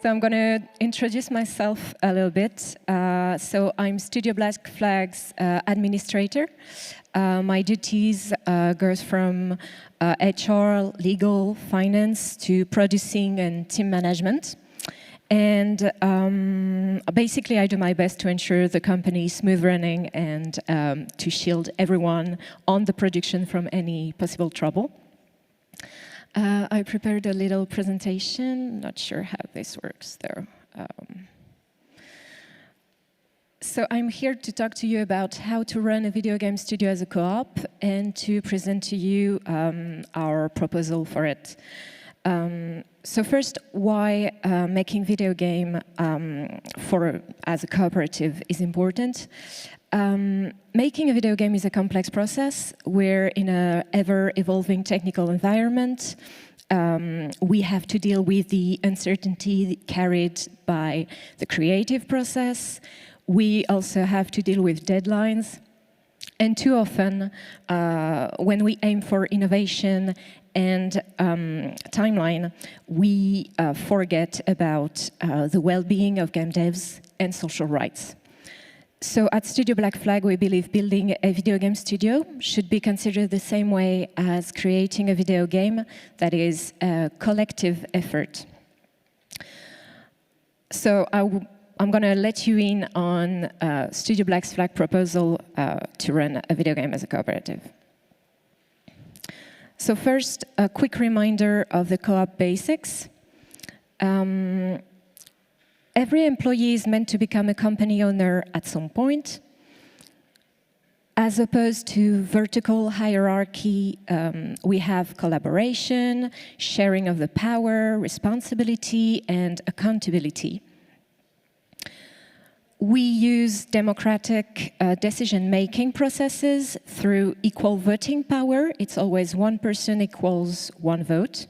So I'm going to introduce myself a little bit. So I'm Studio Black Flag's administrator. My duties goes from HR, legal, finance, to producing and team management. And basically, I do my best to ensure the company is smooth running and to shield everyone on the production from any possible trouble. I prepared a little presentation. Not sure how this works, though. So I'm here to talk to you about how to run a video game studio as a co-op and to present to you our proposal for it. So first, why making video game as a cooperative is important. Making a video game is a complex process. We're in an ever-evolving technical environment. We have to deal with the uncertainty carried by the creative process. We also have to deal with deadlines. And too often, when we aim for innovation and timeline, we forget about the well-being of game devs and social rights. So at Studio Black Flag, we believe building a video game studio should be considered the same way as creating a video game that is a collective effort. So I'm going to let you in on Studio Black Flag proposal to run a video game as a cooperative. So first, a quick reminder of the co-op basics. Every employee is meant to become a company owner at some point. As opposed to vertical hierarchy, we have collaboration, sharing of the power, responsibility, and accountability. We use democratic decision-making processes through equal voting power. It's always one person equals one vote.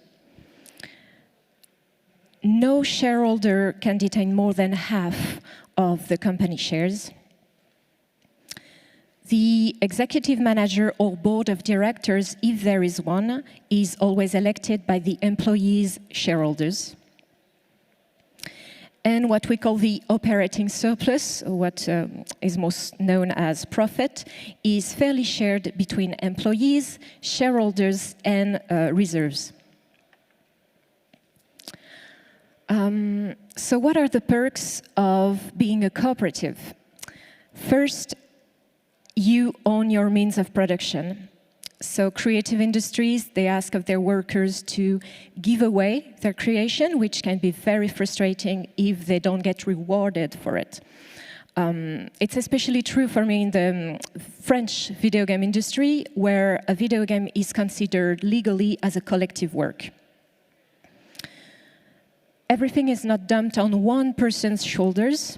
No shareholder can detain more than half of the company shares. The executive manager or board of directors, if there is one, is always elected by the employees' shareholders. And what we call the operating surplus, what is most known as profit, is fairly shared between employees, shareholders, and reserves. So what are the perks of being a cooperative? First, you own your means of production. So creative industries, they ask of their workers to give away their creation, which can be very frustrating if they don't get rewarded for it. It's especially true for me in the French video game industry, where a video game is considered legally as a collective work. Everything is not dumped on one person's shoulders.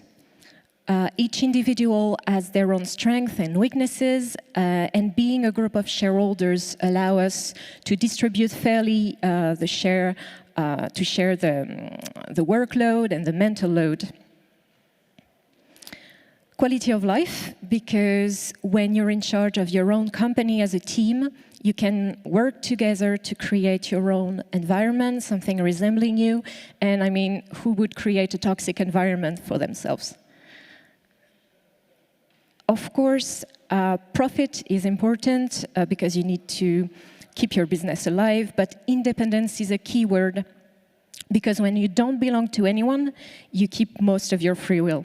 Each individual has their own strengths and weaknesses, and being a group of shareholders allow us to distribute fairly to share the workload and the mental load. Quality of life, because when you're in charge of your own company as a team, you can work together to create your own environment, something resembling you. And I mean, who would create a toxic environment for themselves? Of course, profit is important because you need to keep your business alive, but independence is a key word because when you don't belong to anyone, you keep most of your free will.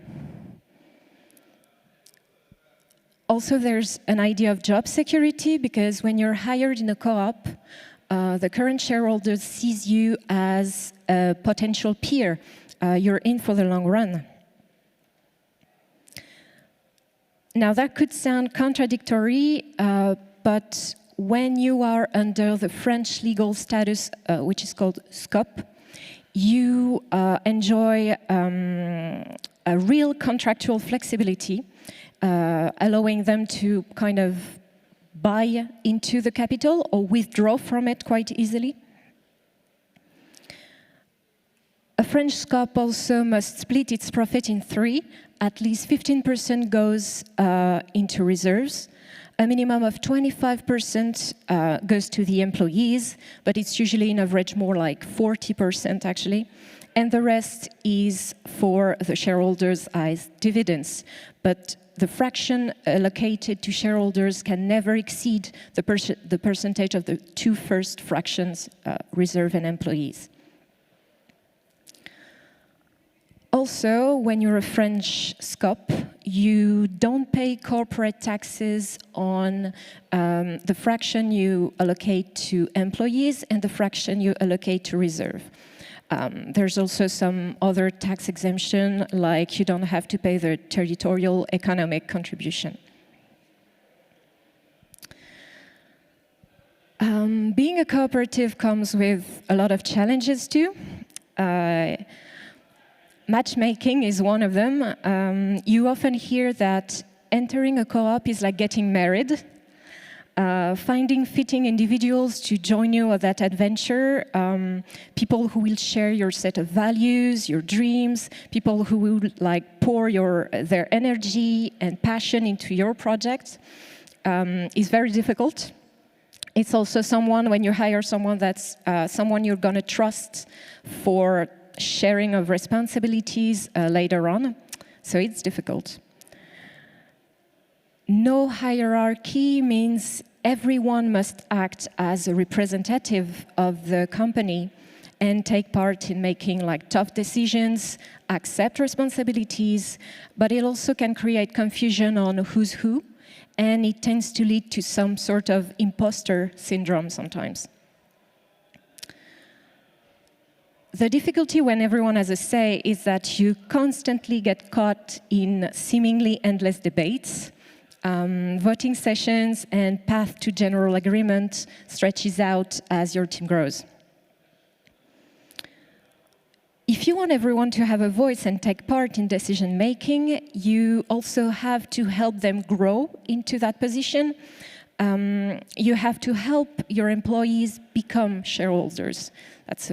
Also, there's an idea of job security because when you're hired in a co-op, the current shareholder sees you as a potential peer. You're in for the long run. Now, that could sound contradictory, but when you are under the French legal status, which is called SCOP, you enjoy a real contractual flexibility, allowing them to kind of buy into the capital or withdraw from it quite easily. A French SCOP also must split its profit in three. At least 15% goes into reserves, A minimum of 25% goes to the employees, but it's usually in average more like 40% actually. And the rest is for the shareholders as dividends. But the fraction allocated to shareholders can never exceed the percentage of the two first fractions, reserve and employees. Also, when you're a French SCOP, you don't pay corporate taxes on the fraction you allocate to employees and the fraction you allocate to reserve. There's also some other tax exemption, like you don't have to pay the territorial economic contribution. Being a cooperative comes with a lot of challenges too. Matchmaking is one of them. You often hear that entering a co-op is like getting married. Finding fitting individuals to join you on that adventure, people who will share your set of values, your dreams, people who will like pour their energy and passion into your project is very difficult. It's also someone, when you hire someone, that's someone you're going to trust for sharing of responsibilities later on, so it's difficult. No hierarchy means everyone must act as a representative of the company and take part in making like tough decisions, accept responsibilities, but it also can create confusion on who's who, and it tends to lead to some sort of imposter syndrome sometimes. The difficulty when everyone has a say is that you constantly get caught in seemingly endless debates. Voting sessions and path to general agreement stretches out as your team grows. If you want everyone to have a voice and take part in decision making, you also have to help them grow into that position. You have to help your employees become shareholders. That's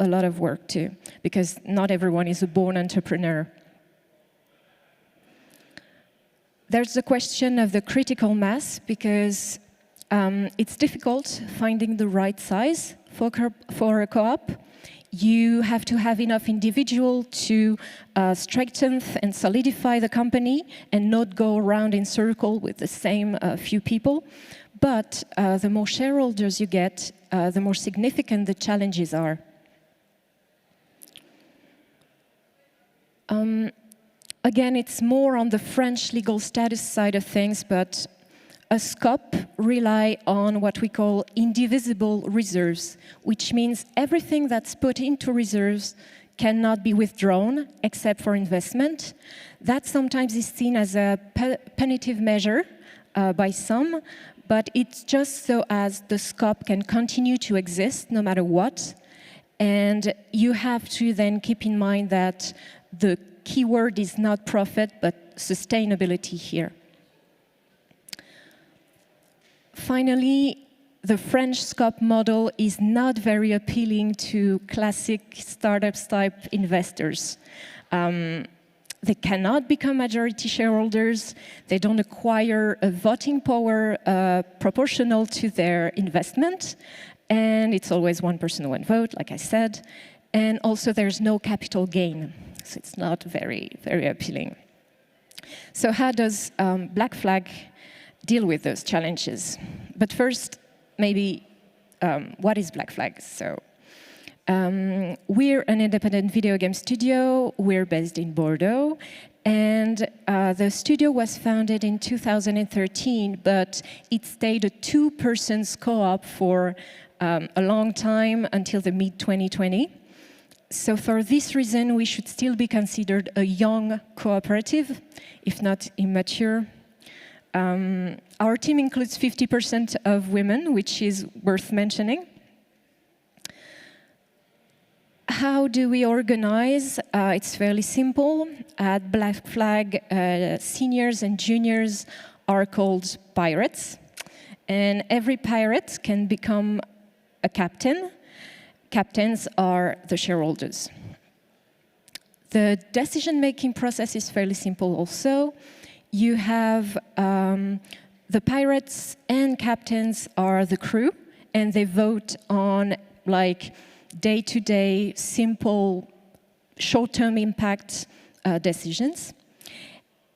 a lot of work too, because not everyone is a born entrepreneur. There's the question of the critical mass, because it's difficult finding the right size for a co-op. You have to have enough individual to strengthen and solidify the company and not go around in circle with the same few people. But the more shareholders you get, the more significant the challenges are. Again, it's more on the French legal status side of things, but a SCOP rely on what we call indivisible reserves, which means everything that's put into reserves cannot be withdrawn except for investment. That sometimes is seen as a punitive measure by some, but it's just so as the SCOP can continue to exist no matter what. And you have to then keep in mind that the keyword is not profit, but sustainability here. Finally, the French SCOP model is not very appealing to classic startup-type investors. They cannot become majority shareholders. They don't acquire a voting power proportional to their investment. And it's always one person, one vote, like I said. And also there's no capital gain. So it's not very, very appealing. So how does Black Flag deal with those challenges? But first, maybe, what is Black Flag? So we're an independent video game studio. We're based in Bordeaux. And the studio was founded in 2013, but it stayed a two-person co-op for a long time until the mid-2020. So for this reason, we should still be considered a young cooperative, if not immature. Our team includes 50% of women, which is worth mentioning. How do we organize? It's fairly simple. At Black Flag, seniors and juniors are called pirates. And every pirate can become a captain. Captains are the shareholders. The decision-making process is fairly simple also. You have The pirates and captains are the crew, and they vote on like day-to-day, simple, short-term impact decisions.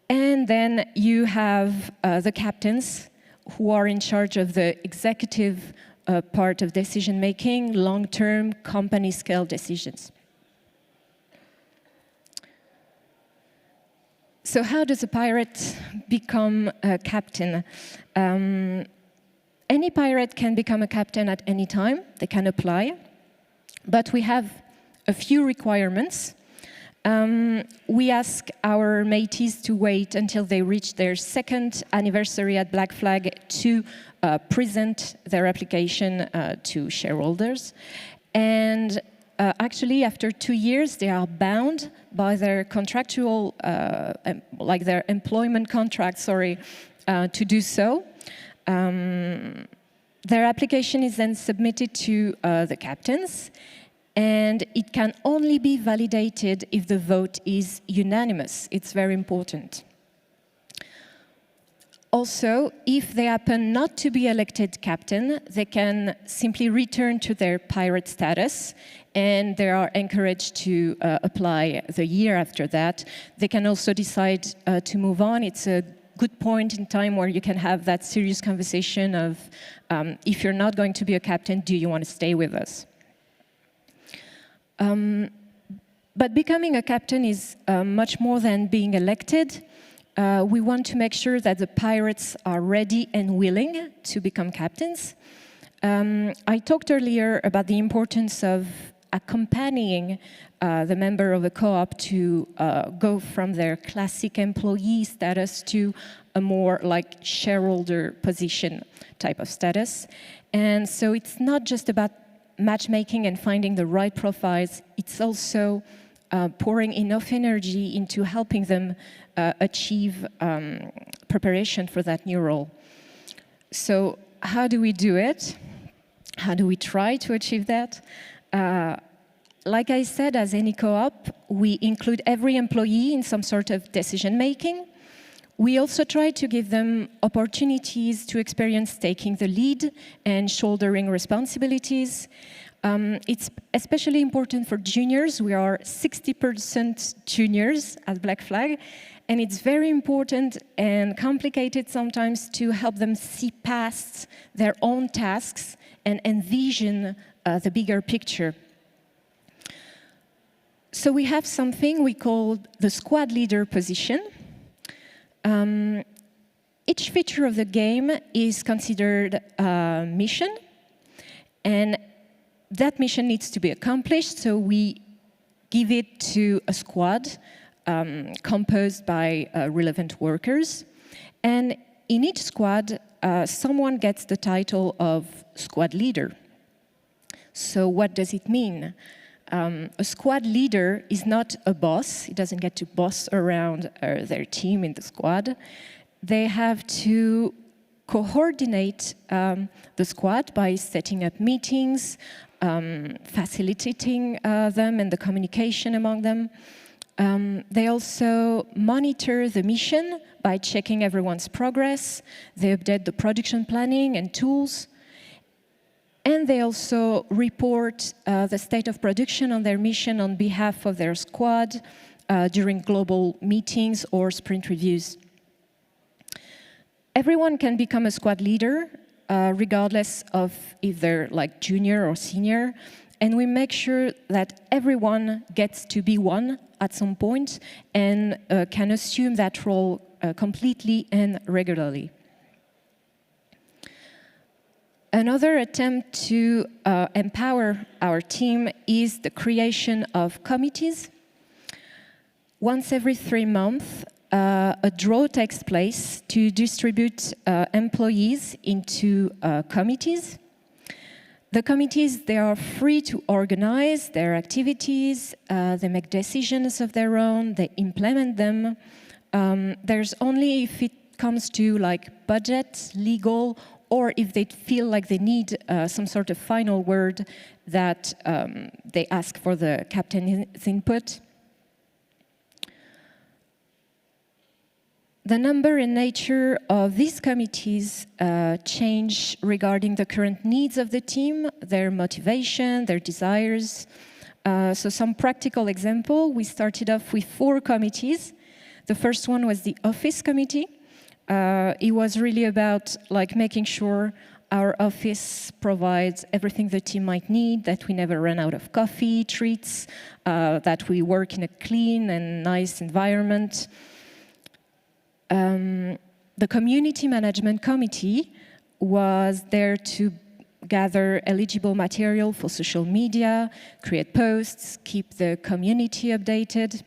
And then you have the captains who are in charge of the executive part of decision-making, long-term, company-scale decisions. So how does a pirate become a captain? Any pirate can become a captain at any time. They can apply. But we have a few requirements. We ask our mateys to wait until they reach their second anniversary at Black Flag to present their application to shareholders. And actually, after 2 years, they are bound by their contractual, like their employment contract, to do so. Their application is then submitted to the captains, and it can only be validated if the vote is unanimous. It's very important. Also, if they happen not to be elected captain, they can simply return to their pirate status, and they are encouraged to apply the year after that. They can also decide to move on. It's a good point in time where you can have that serious conversation of, if you're not going to be a captain, do you want to stay with us? But becoming a captain is much more than being elected. We want to make sure that the pirates are ready and willing to become captains. I talked earlier about the importance of accompanying the member of a co-op to go from their classic employee status to a more like shareholder position type of status. And so it's not just about matchmaking and finding the right profiles, it's also pouring enough energy into helping them achieve preparation for that new role. So how do we do it? How do we try to achieve that? Like I said, as any co-op, we include every employee in some sort of decision-making. We also try to give them opportunities to experience taking the lead and shouldering responsibilities. It's especially important for juniors. We are 60% juniors at Black Flag, and it's very important and complicated sometimes to help them see past their own tasks and envision the bigger picture. So we have something we call the squad leader position. Each feature of the game is considered a mission, and that mission needs to be accomplished, so we give it to a squad composed by relevant workers. And in each squad, someone gets the title of squad leader. So what does it mean? A squad leader is not a boss. He doesn't get to boss around their team in the squad. They have to coordinate the squad by setting up meetings, facilitating them and the communication among them. They also monitor the mission by checking everyone's progress. They update the production planning and tools. And they also report the state of production on their mission on behalf of their squad during global meetings or sprint reviews. Everyone can become a squad leader, regardless of if they're like junior or senior. And we make sure that everyone gets to be one at some point and can assume that role completely and regularly. Another attempt to empower our team is the creation of committees. Once every 3 months, a draw takes place to distribute employees into committees. The committees, they are free to organize their activities, they make decisions of their own, they implement them. There's only if it comes to like budget, legal, or if they feel like they need some sort of final word that they ask for the captain's input. The number and nature of these committees change regarding the current needs of the team, their motivation, their desires. So some practical example, we started off with 4 committees. The first one was the office committee. It was really about making sure our office provides everything the team might need, that we never run out of coffee, treats, that we work in a clean and nice environment. The community management committee was there to gather eligible material for social media, create posts, keep the community updated.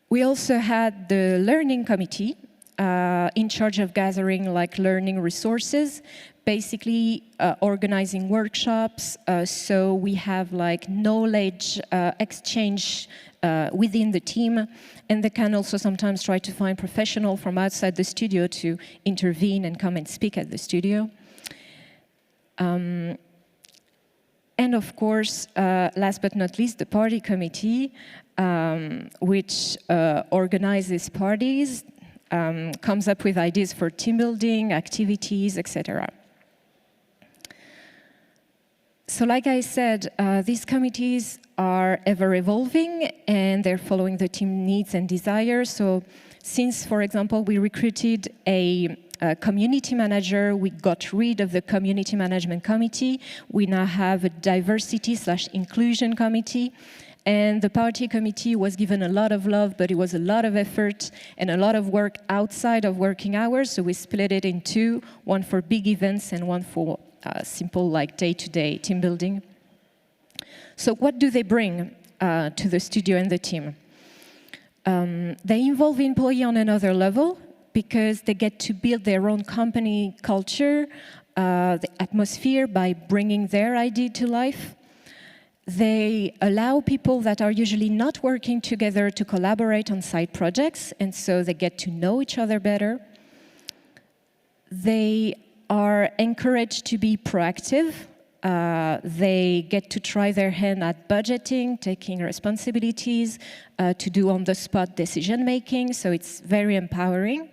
We also had the learning committee in charge of gathering learning resources, basically organizing workshops, so we have knowledge exchange within the team, and they can also sometimes try to find professionals from outside the studio to intervene and come and speak at the studio. And of course, last but not least, the party committee, which organizes parties, comes up with ideas for team building, activities, etc. So like I said, these committees are ever evolving and they're following the team needs and desires. So since, for example, we recruited a community manager, we got rid of the community management committee. We now have a diversity/inclusion committee. And the party committee was given a lot of love, but it was a lot of effort and a lot of work outside of working hours. So we split it in 2, one for big events and one for simple day-to-day team building. So what do they bring to the studio and the team? They involve the employee on another level because they get to build their own company culture, the atmosphere by bringing their idea to life. They allow people that are usually not working together to collaborate on side projects, and so they get to know each other better. They are encouraged to be proactive. They get to try their hand at budgeting, taking responsibilities, to do on-the-spot decision-making, so it's very empowering.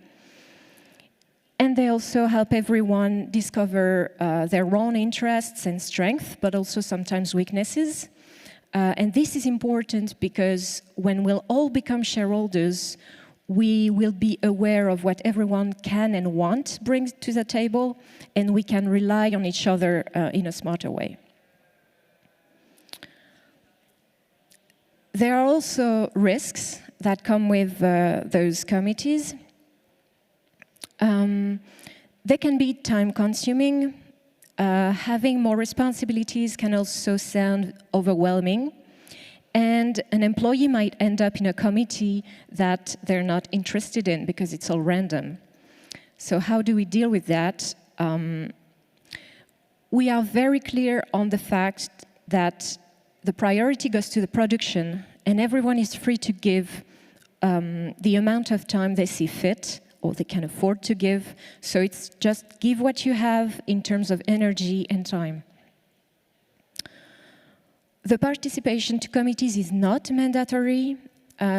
And they also help everyone discover their own interests and strengths, but also sometimes weaknesses. And this is important because when we'll all become shareholders, we will be aware of what everyone can and want brings to the table, and we can rely on each other in a smarter way. There are also risks that come with those committees. They can be time-consuming. Having more responsibilities can also sound overwhelming. And an employee might end up in a committee that they're not interested in because it's all random. So how do we deal with that? We are very clear on the fact that the priority goes to the production, and everyone is free to give the amount of time they see fit or they can afford to give. So it's just give what you have in terms of energy and time. The participation to committees is not mandatory.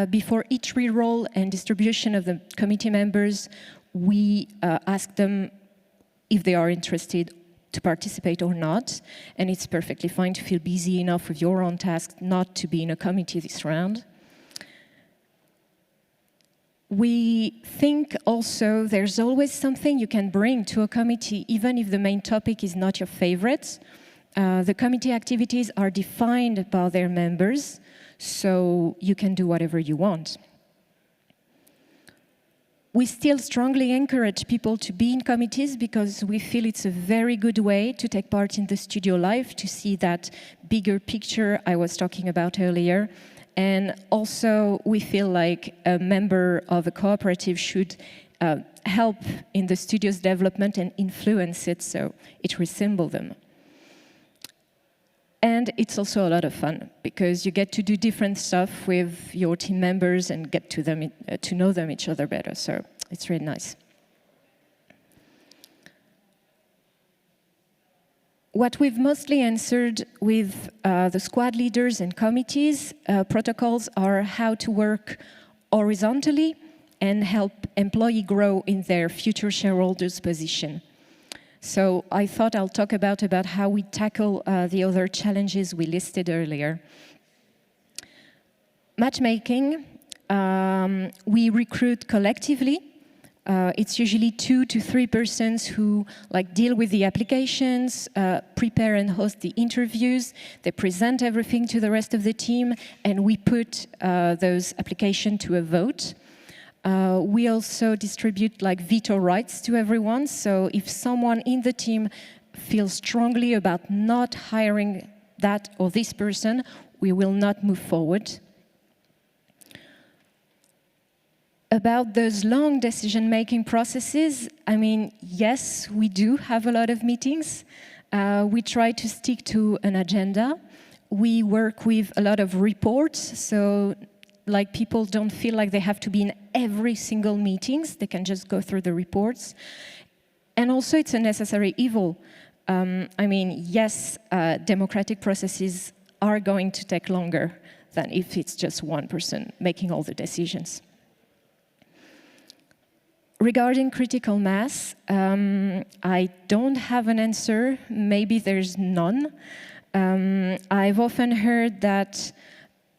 Before each re-roll and distribution of the committee members, we ask them if they are interested to participate or not, and it's perfectly fine to feel busy enough with your own tasks not to be in a committee this round. We think also there's always something you can bring to a committee, even if the main topic is not your favorite. The committee activities are defined by their members, so you can do whatever you want. We still strongly encourage people to be in committees because we feel it's a very good way to take part in the studio life, to see that bigger picture I was talking about earlier. And also, we feel like a member of a cooperative should help in the studio's development and influence it, so it resembles them. And it's also a lot of fun, because you get to do different stuff with your team members and get to know them each other better, so it's really nice. What we've mostly answered with the squad leaders and committees protocols are how to work horizontally and help employees grow in their future shareholders' position. So I thought I'll talk about how we tackle the other challenges we listed earlier. Matchmaking, we recruit collectively. It's usually 2 to 3 persons who deal with the applications, prepare and host the interviews. They present everything to the rest of the team, and we put those applications to a vote. We also distribute veto rights to everyone. So if someone in the team feels strongly about not hiring that or this person, we will not move forward. About those long decision-making processes, I mean, yes, we do have a lot of meetings. We try to stick to an agenda. We work with a lot of reports, so people don't feel like they have to be in every single meetings. They can just go through the reports. And also, it's a necessary evil. I mean, yes, democratic processes are going to take longer than if it's just one person making all the decisions. Regarding critical mass, I don't have an answer. Maybe there's none. I've often heard that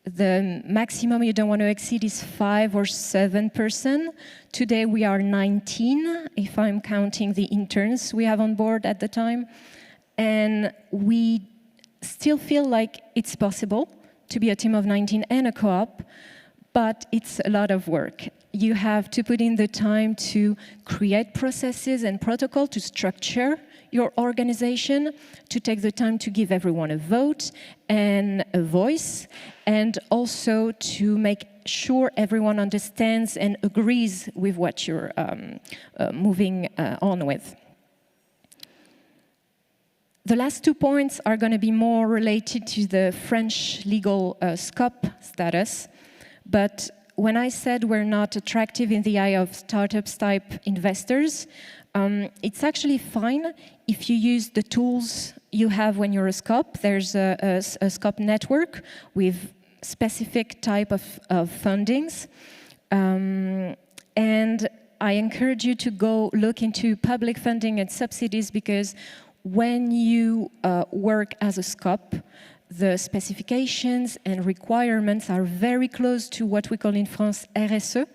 the maximum you don't want to exceed is 5 or 7%. Today we are 19, if I'm counting the interns we have on board at the time. And we still feel like it's possible to be a team of 19 and a co-op, but it's a lot of work. You have to put in the time to create processes and protocol, to structure your organization, to take the time to give everyone a vote and a voice, and also to make sure everyone understands and agrees with what you're moving on with. The last 2 points are going to be more related to the French legal scope status, but when I said we're not attractive in the eye of startups-type investors, it's actually fine if you use the tools you have when you're a SCOP. There's a SCOP network with specific type of fundings. And I encourage you to go look into public funding and subsidies, because when you work as a SCOP, the specifications and requirements are very close to what we call in France RSE.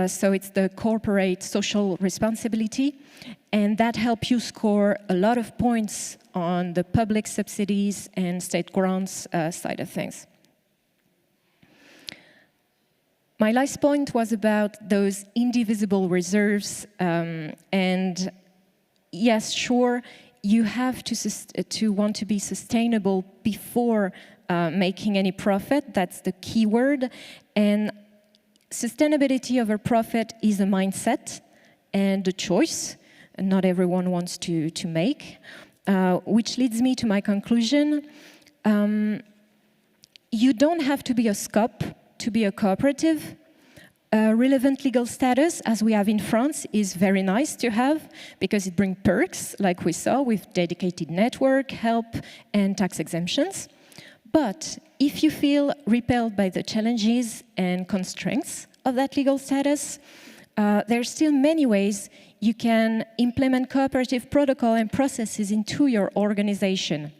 So it's the corporate social responsibility, and that helps you score a lot of points on the public subsidies and state grants side of things. My last point was about those indivisible reserves, and yes, sure, you have to want to be sustainable before making any profit. That's the key word. And sustainability over profit is a mindset and a choice, and not everyone wants to make, which leads me to my conclusion. You don't have to be a SCOP to be a cooperative. Relevant legal status, as we have in France, is very nice to have, because it brings perks, like we saw, with dedicated network, help, and tax exemptions. But if you feel repelled by the challenges and constraints of that legal status, there are still many ways you can implement cooperative protocol and processes into your organization.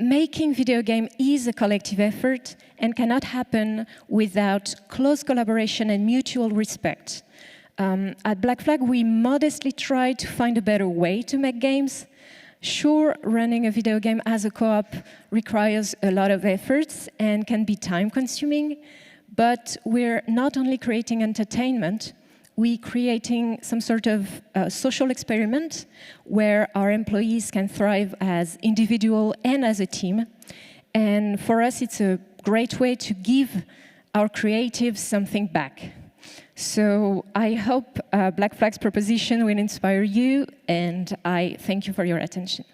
Making video game is a collective effort and cannot happen without close collaboration and mutual respect. At Black Flag, we modestly try to find a better way to make games. Sure, running a video game as a co-op requires a lot of efforts and can be time-consuming, but we're not only creating entertainment, we're creating some sort of social experiment where our employees can thrive as individual and as a team. And for us, it's a great way to give our creatives something back. So I hope Black Flag's proposition will inspire you, and I thank you for your attention.